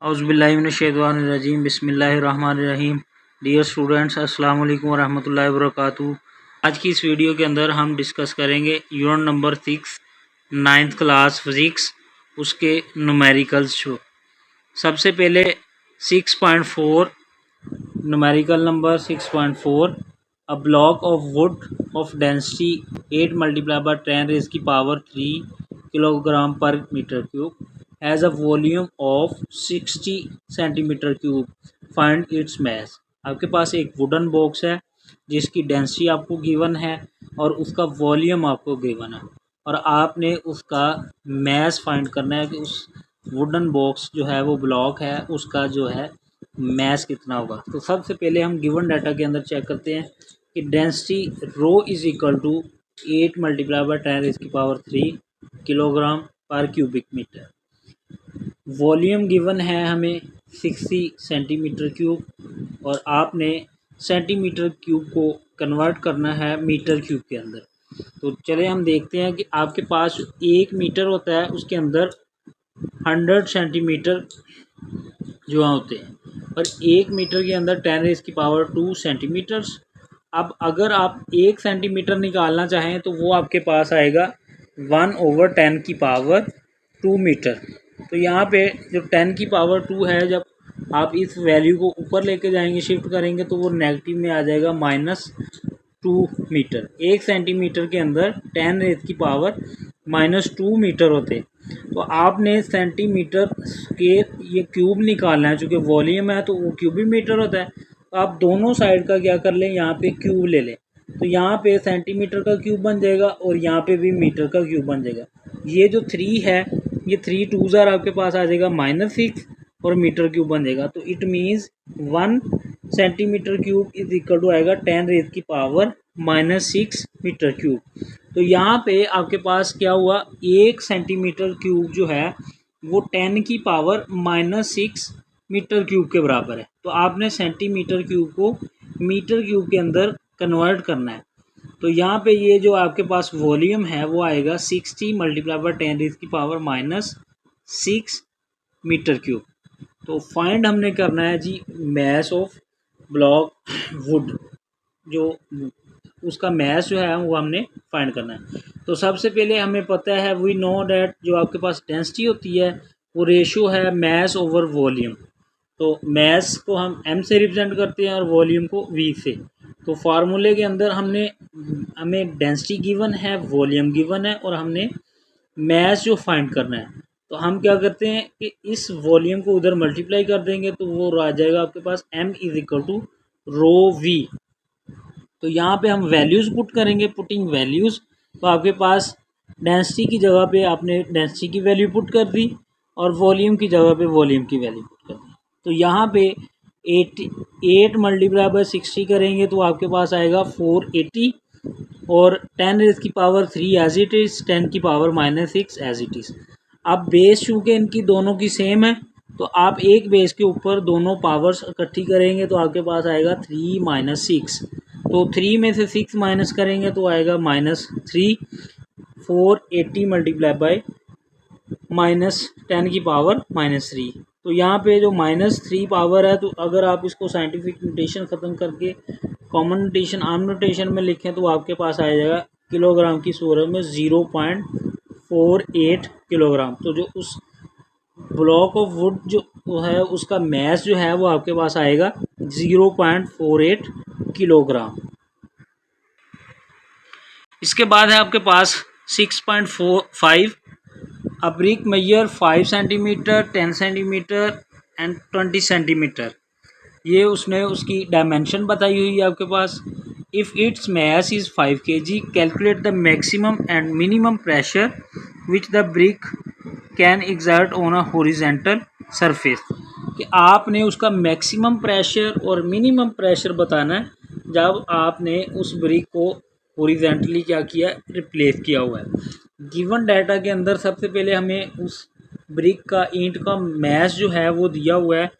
औज़ुबिल्लाहिमिनश्शैतानिर्रजीम बिस्मिल्लाहिर्रहमानिर्रहीम। Dear students, अस्सलाम वालेकुम वरहमतुल्लाहि वबरकातुहू। आज की इस वीडियो के अंदर हम डिस्कस करेंगे unit number 6 ninth class physics, उसके न्यूमेरिकल्स। जो सबसे पहले 6.4 numerical number 6.4, a block of wood of density 8 × 10⁻³ kilogram per metre cube has a volume of 60 centimetre cube, find its mass. आपके पास एक वुडन बॉक्स है जिसकी डेंसिटी आपको गिवन है और उसका वॉल्यूम आपको गिवन है, और आपने उसका मैस फाइंड करना है कि उस वुडन बॉक्स जो है वो ब्लॉक है उसका जो है मैस कितना होगा। तो सबसे पहले हम गिवन डाटा के अंदर चेक करते हैं कि density rho is equal to 8 × 10⁻³ kilogram per cubic metre. Volume given है हमें 60 सेंटीमीटर क्यूब, और आपने सेंटीमीटर क्यूब को कन्वर्ट करना है मीटर क्यूब के अंदर। तो चले हम देखते हैं कि आपके पास 1 मीटर होता है, उसके अंदर 100 सेंटीमीटर जो होते हैं, और 1 मीटर के अंदर 10⁻² सेंटीमीटर्स। अब अगर आप 1 सेंटीमीटर निकालना चाहें तो वो आपके पास आएगा 1/10⁻² मीटर। तो यहाँ पे जो 10⁻² है, जब आप इस वैल्यू को ऊपर लेके जाएंगे, शिफ्ट करेंगे, तो वो नेगेटिव में आ जाएगा -2 मीटर। 1 सेंटीमीटर के अंदर 10⁻² मीटर होते। तो आपने सेंटीमीटर के ये क्यूब निकालना है, चूँकि वॉल्यूम है तो वो क्यूबिक मीटर होता है। तो आप दोनों साइड का क्या कर लें, यहाँ पे क्यूब ले लें, तो यहाँ पे सेंटीमीटर का क्यूब बन जाएगा और यहाँ पे भी मीटर का क्यूब बन जाएगा। ये जो 3 है, ये 3 2 आपके पास आ जाएगा -6 और मीटर क्यूब बन जाएगा। तो it means 1 centimetre cube is equal to आएगा 10⁻⁻6 मीटर क्यूब। तो यहाँ पे आपके पास क्या हुआ, 1 सेंटीमीटर क्यूब जो है वो 10⁻⁻6 मीटर क्यूब के बराबर है। तो आपने सेंटीमीटर क्यूब को मीटर क्यूब के अंदर कन्वर्ट करना है। तो यहाँ पे ये जो आपके पास वॉल्यूम है वो आएगा 60 × 10⁻⁻6 मीटर क्यूब। तो फाइंड हमने करना है जी मैस ऑफ ब्लॉक वुड, जो उसका मैस जो है वो हमने फाइंड करना है। तो सबसे पहले हमें पता है, वी नो डैट जो आपके पास डेंसिटी होती है वो रेशियो है मैस ओवर वॉल्यूम। तो मैस को हम m से रिप्रेजेंट करते हैं और वॉल्यूम को v से। तो फार्मूले के अंदर हमें डेंसिटी गिवन है, वॉल्यूम गिवन है, और हमने मैस जो फाइंड करना है। तो हम क्या करते हैं कि इस वॉल्यूम को उधर मल्टीप्लाई कर देंगे तो वो आ जाएगा आपके पास m is equal to ρv। तो यहाँ पे हम वैल्यूज़ पुट करेंगे, पुटिंग वैल्यूज़। तो आपके पास डेंसिटी की जगह पे आपने डेंसिटी की वैल्यू पुट कर दी और वॉल्यूम की जगह पे वॉल्यूम की वैल्यू पुट कर दी। तो यहाँ पे 8 × 60 करेंगे तो आपके पास आएगा 480, और 10⁻³ as it is, 10⁻⁻6 as it is. अब बेस चूँकि इनकी दोनों की सेम है, तो आप एक बेस के ऊपर दोनों पावर्स इकट्ठी करेंगे तो आपके पास आएगा 3 - 6। तो 3 में से 6 माइनस करेंगे तो आएगा -3। 480 × -10⁻³ तो यहाँ पे जो -3 पावर है, तो अगर आप इसको साइंटिफिक नोटेशन ख़त्म करके कॉमन नोटेशन, आम नोटेशन में लिखें तो आपके पास आ जाएगा किलोग्राम की सूरत में 0.48 किलोग्राम। तो जो उस ब्लॉक ऑफ वुड जो है उसका मैस जो है वो आपके पास आएगा 0.48 किलोग्राम। इसके बाद है आपके पास 6.45, a brick measure 5 centimetre, 10 centimetre and 20 centimetre. ये उसने उसकी डायमेंशन बताई हुई है आपके पास। If its mass is 5 kg, calculate the maximum and minimum pressure which the brick can exert on a horizontal surface. कि आपने उसका मैक्सिमम प्रेशर और मिनिमम प्रेशर बताना है जब आपने उस ब्रिक को हॉरिजेंटली क्या किया, रिप्लेस किया हुआ है। गिवन डाटा के अंदर सबसे पहले हमें उस ब्रिक का, ईंट का मैस जो है वो दिया हुआ है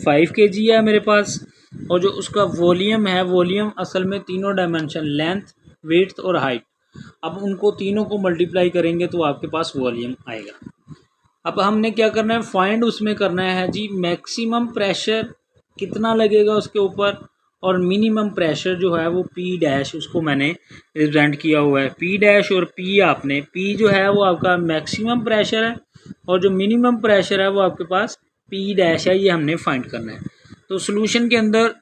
5 kg है मेरे पास, और जो उसका वॉल्यूम है, वॉल्यूम असल में तीनों डायमेंशन, लेंथ, विड्थ और हाइट, अब उनको तीनों को मल्टीप्लाई करेंगे तो आपके पास वॉल्यूम आएगा। अब हमने क्या करना है, फाइंड उसमें करना है जी मैक्सिमम प्रेशर कितना लगेगा उसके ऊपर, और मिनिमम प्रेशर जो है वो पी डैश, उसको मैंने रिप्रेजेंट किया हुआ है पी डैश, और पी आपने पी जो है वो आपका मैक्सिमम प्रेशर है और जो मिनिमम प्रेशर है वो आपके पास पी डैश है, ये हमने फाइंड करना है। तो सोल्यूशन के अंदर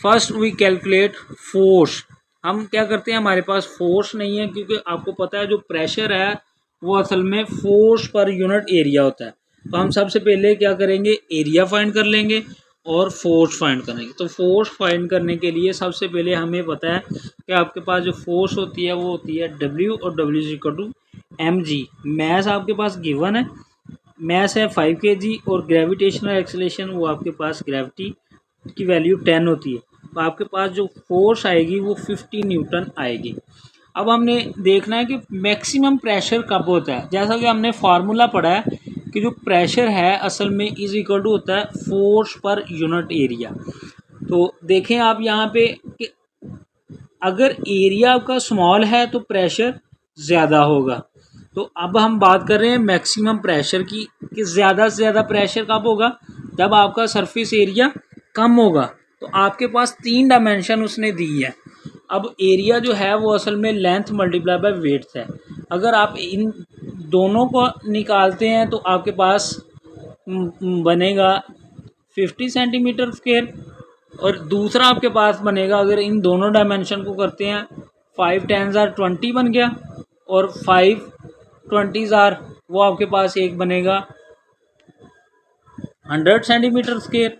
फर्स्ट वी कैलकुलेट फोर्स। हम क्या करते हैं, हमारे पास फोर्स नहीं है क्योंकि आपको पता है जो प्रेशर है वो असल में फोर्स पर यूनिट एरिया होता है। तो हम सबसे पहले क्या करेंगे, एरिया फाइंड कर लेंगे और फोर्स फाइंड करेंगे। तो फोर्स फाइंड करने के लिए सबसे पहले हमें पता है कि आपके पास जो फोर्स होती है वो होती है W, और W is equal to mg। Mass आपके पास गिवन है, मैस है 5 kg, और ग्रेविटेशनल एक्सेलरेशन वो आपके पास ग्रेविटी की वैल्यू 10 होती है। तो आपके पास जो फोर्स आएगी वो 50 न्यूटन आएगी। अब हमने देखना है कि मैक्सिमम प्रेशर कब होता है। जैसा कि हमने फार्मूला पढ़ा है कि जो प्रेशर है असल में इज इक्वल टू होता है फोर्स पर यूनिट एरिया। तो देखें आप यहाँ पे कि अगर एरिया आपका स्मॉल है तो प्रेशर ज़्यादा होगा। तो अब हम बात कर रहे हैं मैक्सिमम प्रेशर की, कि ज़्यादा से ज़्यादा प्रेशर कब होगा, जब आपका सरफेस एरिया कम होगा। तो आपके पास 3 डायमेंशन उसने दी है। अब एरिया जो है वो असल में लेंथ मल्टीप्लाई बाय वेड्थ है। अगर आप इन दोनों को निकालते हैं तो आपके पास बनेगा 50 सेंटीमीटर स्क्वायर, और दूसरा आपके पास बनेगा, अगर इन दोनों डायमेंशन को करते हैं, 5 10 20 बन गया, और 5 20 वो आपके पास एक बनेगा 100 सेंटीमीटर स्क्वायर,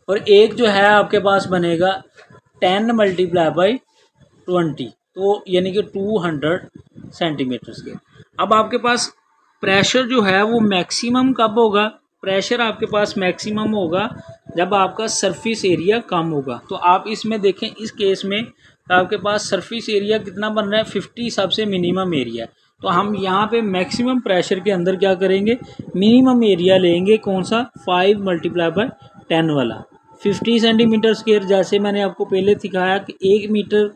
और एक जो है आपके पास बनेगा 10 मल्टीप्लाई बाई 20, तो यानी कि 200 सेंटीमीटर स्क्वायर। अब आपके पास प्रेशर जो है वो मैक्सिमम कब होगा, प्रेशर आपके पास मैक्सिमम होगा जब आपका सरफेस एरिया कम होगा। तो आप इसमें देखें, इस केस में आपके पास सरफेस एरिया कितना बन रहा है, 50 सबसे मिनिमम एरिया है। तो हम यहाँ पे मैक्सिमम प्रेशर के अंदर क्या करेंगे, मिनिमम एरिया लेंगे, कौन सा, 5 मल्टीप्लाई बाय 10 वाला 50 सेंटीमीटर स्क्वायर। जैसे मैंने आपको पहले सिखाया कि 1 मीटर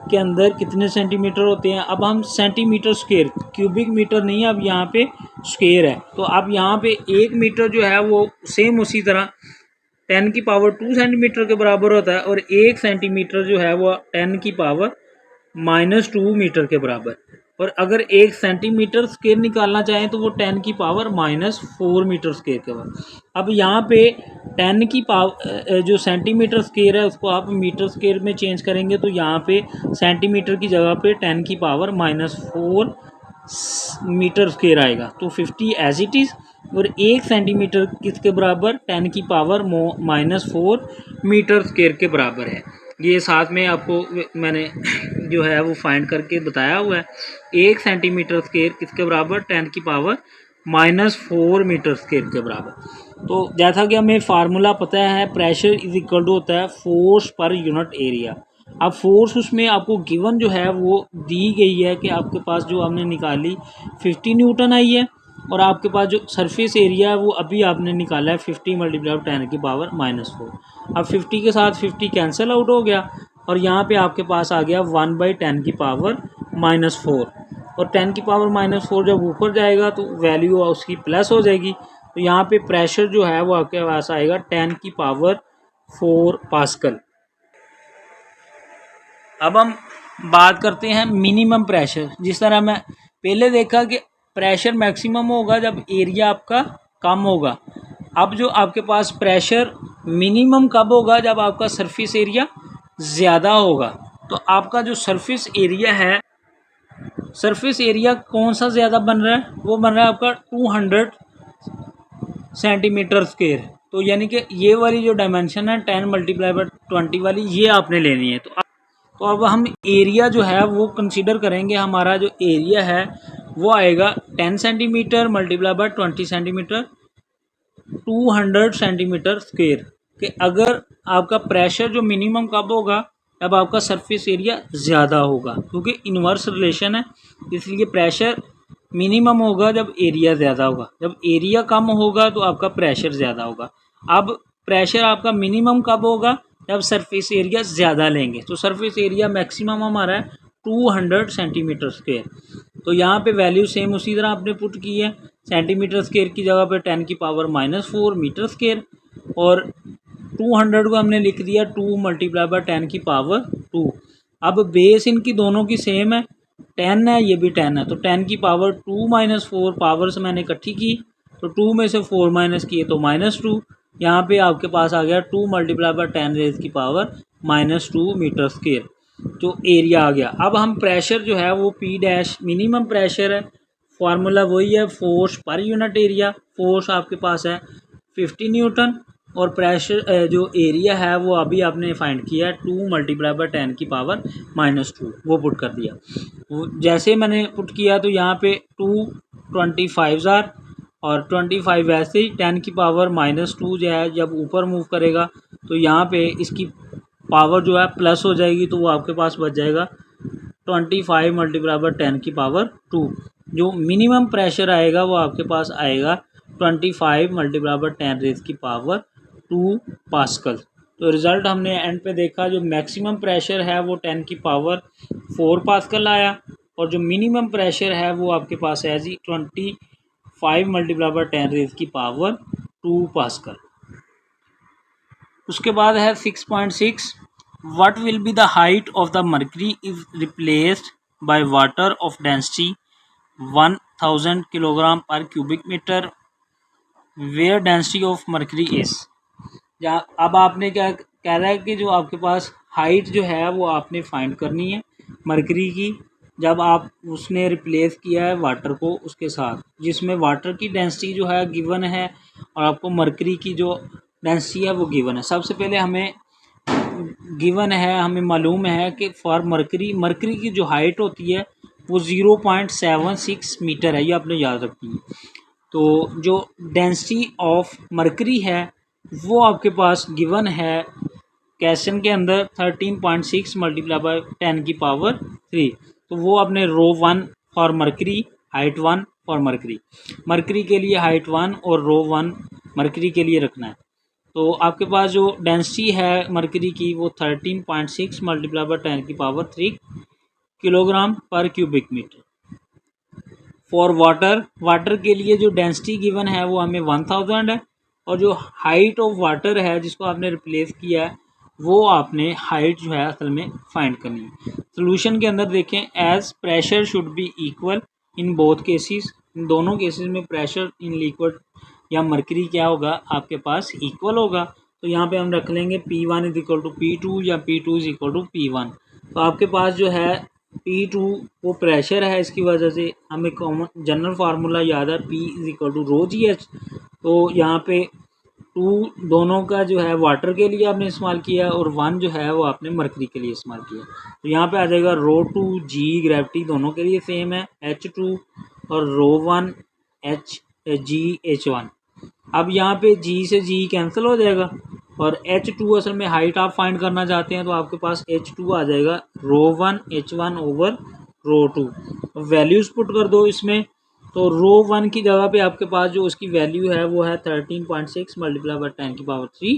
के अंदर कितने सेंटीमीटर होते हैं। अब हम सेंटीमीटर स्क्वायर, क्यूबिक मीटर नहीं है, अब यहाँ पे स्क्वायर है। तो अब यहाँ पे 1 मीटर जो है वो सेम उसी तरह 10 की पावर 2 सेंटीमीटर के बराबर होता है, और 1 सेंटीमीटर जो है वो 10 की पावर -2 मीटर के बराबर। और अगर 1 सेंटीमीटर स्क्वायर निकालना चाहें तो वो 10 की पावर -4 मीटर स्क्वायर के बराबर। अब यहाँ पे 10 की पावर जो सेंटीमीटर स्क्वायर है उसको आप मीटर स्क्वायर में चेंज करेंगे, तो यहाँ पे सेंटीमीटर की जगह पे 10 की पावर -4 मीटर स्क्वायर आएगा। तो 50 एज इट इज़, और 1 सेंटीमीटर किसके बराबर, 10 की पावर -4 मीटर स्क्वायर के बराबर है। ये साथ में आपको मैंने जो है वो फाइंड करके बताया हुआ है। 1 सेंटीमीटर स्क्वायर किसके बराबर, 10 की पावर -4 मीटर स्क्वायर के बराबर। तो जैसा कि हमें फार्मूला पता है, प्रेशर इज इक्वल टू होता है फोर्स पर यूनिट एरिया। अब फोर्स उसमें आपको गिवन जो है वो दी गई है कि आपके पास जो हमने निकाली 50 न्यूटन आई है, और आपके पास जो सरफेस एरिया है वो अभी आपने निकाला है 50 मल्टीप्लाई 10 की पावर -4। अब 50 के साथ 50 कैंसिल आउट हो गया, और यहाँ पे आपके पास आ गया 1/10 की पावर -4, और 10 की पावर -4 जब ऊपर जाएगा तो वैल्यू उसकी प्लस हो जाएगी। तो यहाँ पे प्रेशर जो है वो आपके पास आएगा 10 की पावर 4 पास्कल। अब हम बात करते हैं मिनिमम प्रेशर। जिस तरह मैं पहले देखा कि प्रेशर मैक्सिमम होगा जब एरिया आपका कम होगा। अब जो आपके पास प्रेशर मिनिमम कब होगा, जब आपका सरफेस एरिया ज़्यादा होगा। तो आपका जो सरफेस एरिया है, सरफेस एरिया कौन सा ज़्यादा बन रहा है, वो बन रहा है आपका 200 सेंटीमीटर स्क्वायर। तो यानी कि ये वाली जो डायमेंशन है 10 मल्टीप्लाई बाय 20 वाली, ये आपने लेनी है। तो अब हम एरिया जो है वो कंसीडर करेंगे। हमारा जो एरिया है वो आएगा 10 centimetre multiply by 20 centimetre, 200 centimetre square. कि अगर आपका प्रेशर जो मिनिमम कब होगा, जब आपका सरफेस एरिया ज़्यादा होगा, क्योंकि इन्वर्स रिलेशन है, इसलिए प्रेशर मिनिमम होगा जब एरिया ज़्यादा होगा। जब एरिया कम होगा तो आपका प्रेशर ज़्यादा होगा। अब प्रेशर आपका मिनिमम कब होगा, जब सरफेस एरिया ज़्यादा लेंगे। तो सरफेस एरिया मैक्सिमम हमारा है 200 सेंटीमीटर स्क्वेयर। तो यहाँ पे वैल्यू सेम उसी तरह आपने पुट की है, सेंटीमीटर स्क्वेयर की जगह पे 10 की पावर -4 मीटर स्क्वेयर, और 200 को हमने लिख दिया 2 मल्टीप्लाई बाय 10 की पावर 2। अब बेस इनकी दोनों की सेम है, 10 है, ये भी 10 है, तो 10 की पावर 2 - 4 पावर से मैंने इकट्ठी की, तो 2 में से 4 माइनस किए तो -2। यहाँ पे आपके पास आ गया 2 मल्टीप्लाई बाय 10 रेज़ की पावर -2 मीटर स्क्वेयर, जो एरिया आ गया। अब हम प्रेशर जो है वो P डैश मिनिमम प्रेशर है, फार्मूला वही है, force per unit area. Force आपके पास है 50 न्यूटन, और प्रेशर जो एरिया है वो अभी आपने फाइंड किया है 2 मल्टीप्लाई बाय 10 की पावर -2, वो पुट कर दिया। वो जैसे मैंने पुट किया तो यहाँ पे 2 25 आर, और 25 वैसे ही 10 की पावर -2 जो है जब ऊपर मूव करेगा तो यहाँ पे इसकी पावर जो है प्लस हो जाएगी, तो वो आपके पास बच जाएगा 25 मल्टीप्लाई बाय 10 की पावर 2। जो मिनिमम प्रेशर आएगा वो आपके पास आएगा 25 मल्टीप्लाई बाय 10 रेज़ की पावर 2 पास्कल। तो रिज़ल्ट हमने एंड पे देखा, जो मैक्सिमम प्रेशर है वो 10 की पावर 4 पास्कल आया, और जो मिनिमम प्रेशर है वो आपके पास है जी 25 मल्टीप्लाई बाय 10 रेज़ की पावर 2 पास्कल। उसके बाद है 6.6, what will be the height of the mercury if replaced by water of density 1000 kilogram per cubic meter where density of mercury is। जहाँ अब आपने क्या कह रहा है कि जो आपके पास हाइट जो है वो आपने फाइंड करनी है मरकरी की, जब आप उसने रिप्लेस किया है वाटर को उसके साथ, जिसमें वाटर की डेंसिटी जो है गिवन है और आपको मरकरी की जो डेंसिटी है वो गिवन है। सबसे पहले हमें गिवन है, हमें मालूम है कि फॉर मरकरी की जो हाइट होती है वो 0.76 मीटर है, ये आपने याद रखनी है। तो जो डेंसिटी ऑफ मरकरी है वो आपके पास गिवन है क्वेश्चन के अंदर 13.6 मल्टीप्लाई बाय 10 की पावर 3। तो वो आपने रो 1 for mercury, height 1 for mercury के लिए हाइट 1 और रो 1 मरकरी के लिए रखना है। तो आपके पास जो डेंसिटी है मरकरी की वो 13.6 मल्टीप्लाई बाय 10 की power 3 kilogram per cubic metre. For water के लिए जो डेंसिटी गिवन है वो हमें 1000 है, और जो हाइट ऑफ वाटर है जिसको आपने रिप्लेस किया है वो आपने हाइट जो है असल में फाइंड करनी है। सोल्यूशन के अंदर देखें, as pressure should be equal in both cases, इन दोनों केसेस में प्रेशर इन लिक्विड या मरकरी क्या होगा आपके पास इक्वल होगा। तो यहाँ पे हम रख लेंगे P1 is equal to P2 या P2 is equal to P1। तो आपके पास जो है P2 वो प्रेशर है, इसकी वजह से हमें कॉमन जनरल फार्मूला याद है P is equal to rho GH। तो यहाँ पे 2 दोनों का जो है वाटर के लिए आपने इस्तेमाल किया और 1 जो है वो आपने मरकरी के लिए इस्तेमाल किया। तो यहाँ पे आ जाएगा रो 2 G, ग्रेविटी दोनों के लिए सेम है H2, और रो 1 H1। अब यहाँ पे G से G कैंसिल हो जाएगा, और H2 असल में हाइट आप फाइंड करना चाहते हैं तो आपके पास H2 आ जाएगा रो 1 H1 ओवर रो 2। वैल्यूज़ पुट कर दो इसमें, तो रो 1 की जगह पे आपके पास जो उसकी वैल्यू है वो है 13.6 मल्टीप्लाई बाय 10 की पावर 3,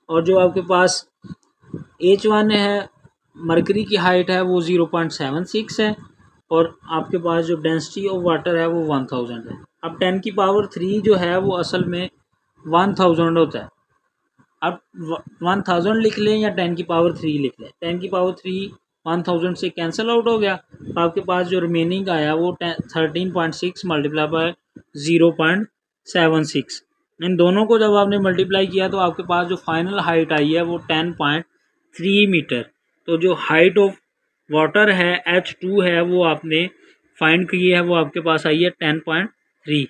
और जो आपके पास H1 है मरकरी की हाइट है वो 0.76 है, और आपके पास जो डेंसिटी ऑफ वाटर है वो 1000 है। अब 10 की पावर 3 जो है वो असल में 1000 होता है। अब 1000 लिख लें या 10 की पावर 3 लिख लें, 10 की पावर 3 1000 से कैंसिल आउट हो गया, तो आपके पास जो रिमेनिंग आया वो 13.6 मल्टीप्लाई बाय 0.76। इन दोनों को जब आपने मल्टीप्लाई किया तो आपके पास जो फाइनल हाइट आई है वो 10.3 मीटर। तो जो हाइट ऑफ वाटर है H2 है वो आपने फाइंड की है, वो आपके पास आई है 10.3।